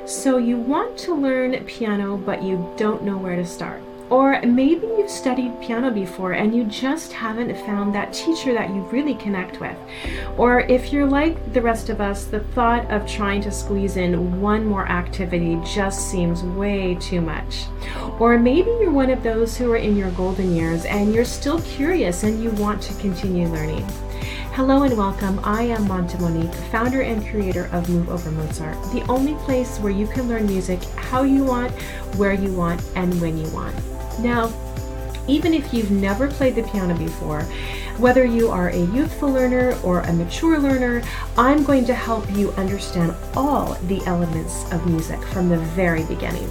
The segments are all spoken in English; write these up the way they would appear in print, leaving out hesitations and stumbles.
So you want to learn piano, but you don't know where to start. Or maybe you've studied piano before and you just haven't found that teacher that you really connect with. Or if you're like the rest of us, the thought of trying to squeeze in one more activity just seems way too much. Or maybe you're one of those who are in your golden years and you're still curious and you want to continue learning. Hello and welcome. I am Monta Monique, founder and creator of Moveovermozart, the only place where you can learn music how you want, where you want, and when you want. Now, even if you've never played the piano before, whether you are a youthful learner or a mature learner, I'm going to help you understand all the elements of music from the very beginning.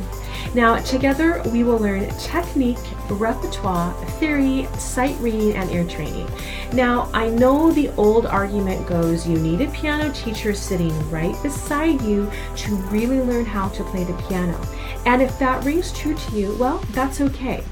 Now, together we will learn technique, repertoire, theory, sight reading, and ear training. Now, I know the old argument goes you need a piano teacher sitting right beside you to really learn how to play the piano. And if that rings true to you, well, that's okay.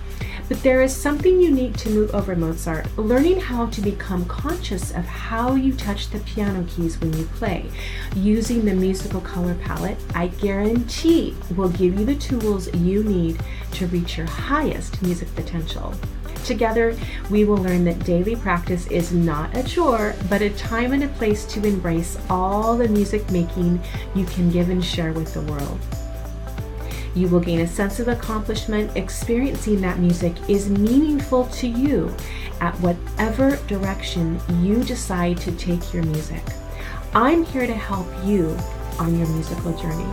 But there is something unique to Moveovermozart, learning how to become conscious of how you touch the piano keys when you play. Using the musical color palette, I guarantee will give you the tools you need to reach your highest music potential. Together, we will learn that daily practice is not a chore, but a time and a place to embrace all the music making you can give and share with the world. You will gain a sense of accomplishment experiencing that music is meaningful to you at whatever direction you decide to take your music. I'm here to help you on your musical journey.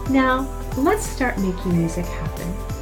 Now, let's start making music happen.